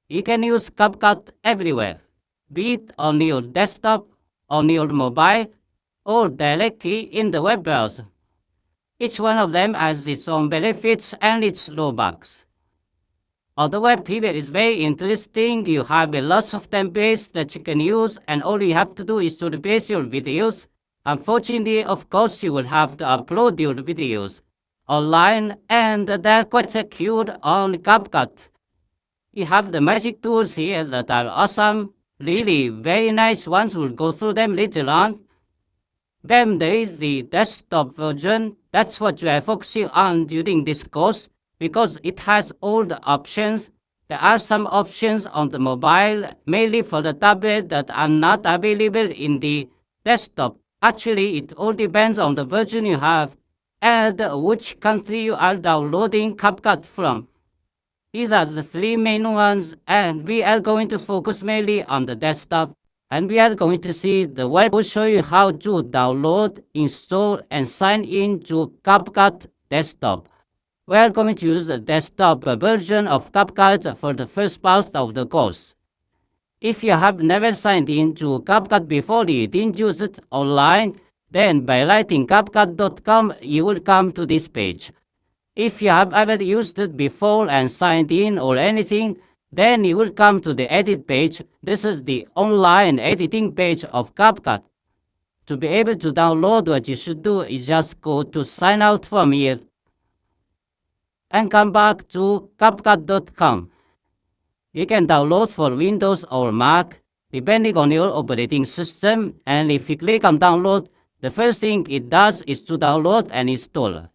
You can use CapCut everywhere, be it on your desktop, on your mobile, or directly in the web browser. Each one of them has its own benefits and its drawbacks. On the web here is very interesting. You have a lot of templates that you can use, and all you have to do is to replace your videos. Unfortunately, of course, you will have to upload your videos online, and they're quite secure on CapCut. You have the magic tools here that are awesome, really very nice ones. We'll go through them later on. Then there is the desktop version. That's what we are focusing on during this course because it has all the options. There are some options on the mobile, mainly for the tablet, that are not available in the desktop. Actually, it all depends on the version you have and which country you are downloading CapCut from. These are the three main ones, and we are going to focus mainly on the desktop. And we are going to see the web will show you how to download, install, and sign in to CapCut Desktop. We are going to use the desktop version of CapCut for the first part of the course. If you have never signed in to CapCut before, you didn't use it online, then by writing CapCut.com, you will come to this page. If you have ever used it before and signed in or anything, then you will come to the edit page. This is the online editing page of CapCut. To be able to download, what you should do is just go to sign out from here and come back to CapCut.com. You can download for Windows or Mac, depending on your operating system, and if you click on download, the first thing it does is to download and install.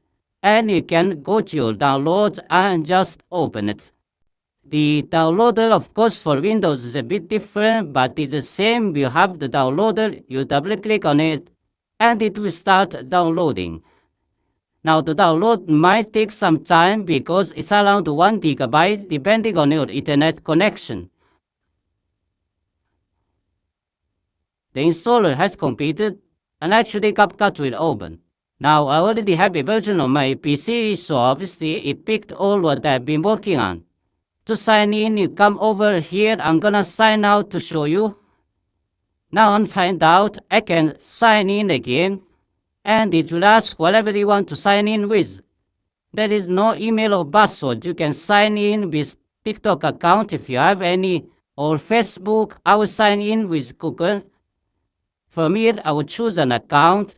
And you can go to your downloads and just open it. The downloader, of course, for Windows is a bit different, but it's the same. You have the downloader, you double click on it, and it will start downloading. Now, the download might take some time because it's around 1 gigabyte, depending on your internet connection. The installer has completed, and actually CapCut will open. Now, I already have a version on my PC, so obviously it picked all what I've been working on. To sign in, you come over here. I'm gonna sign out to show you. Now I'm signed out. I can sign in again, and it will ask whatever you want to sign in with. There is no email or password. You can sign in with TikTok account if you have any, or Facebook. I will sign in with Google. From here, I will choose an account,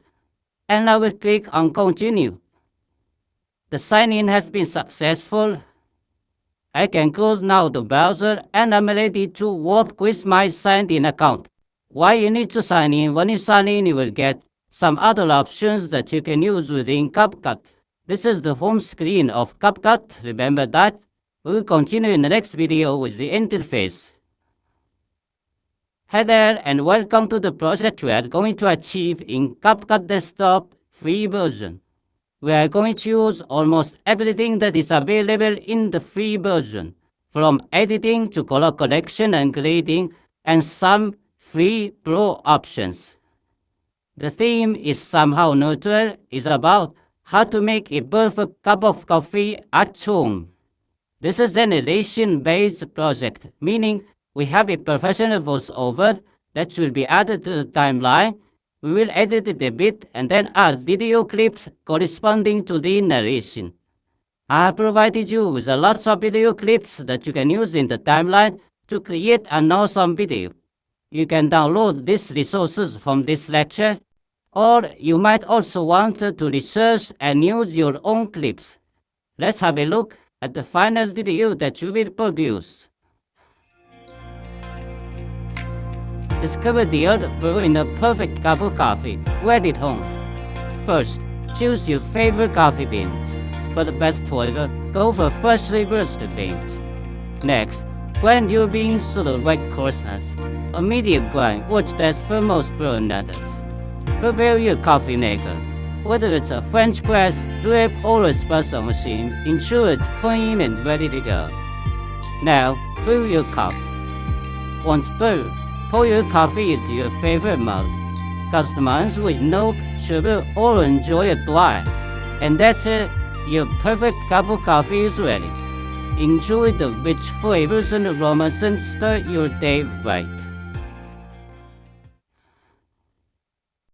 and I will click on continue. The sign-in has been successful. I can close now the browser and I'm ready to work with my signed-in account. Why you need to sign in? When you sign in, you will get some other options that you can use within CapCut. This is the home screen of CapCut. Remember that. We will continue in the next video with the interface. Hi there and welcome to the project we are going to achieve in CapCut Desktop free version. We are going to use almost everything that is available in the free version, from editing to color correction and grading, and some free pro options. The theme is somehow neutral, is about how to make a perfect cup of coffee at home. This is an narration-based project, meaning we have a professional voiceover that will be added to the timeline. We will edit it a bit and then add video clips corresponding to the narration. I have provided you with a lot of video clips that you can use in the timeline to create an awesome video. You can download these resources from this lecture, or you might also want to research and use your own clips. Let's have a look at the final video that you will produce. Discover the art of brewing a perfect cup of coffee right at home. First, choose your favorite coffee beans. For the best flavor, go for freshly roasted beans. Next, grind your beans to the right coarseness. A medium grind works best for most brewing methods. Prepare your coffee maker. Whether it's a French press, drip, or espresso machine, ensure it's clean and ready to go. Now, brew your coffee. Once brewed, pour your coffee into your favorite mug. Customize with milk, sugar, or enjoy it dry. And that's it, your perfect cup of coffee is ready. Enjoy the rich flavors and aromas and start your day right.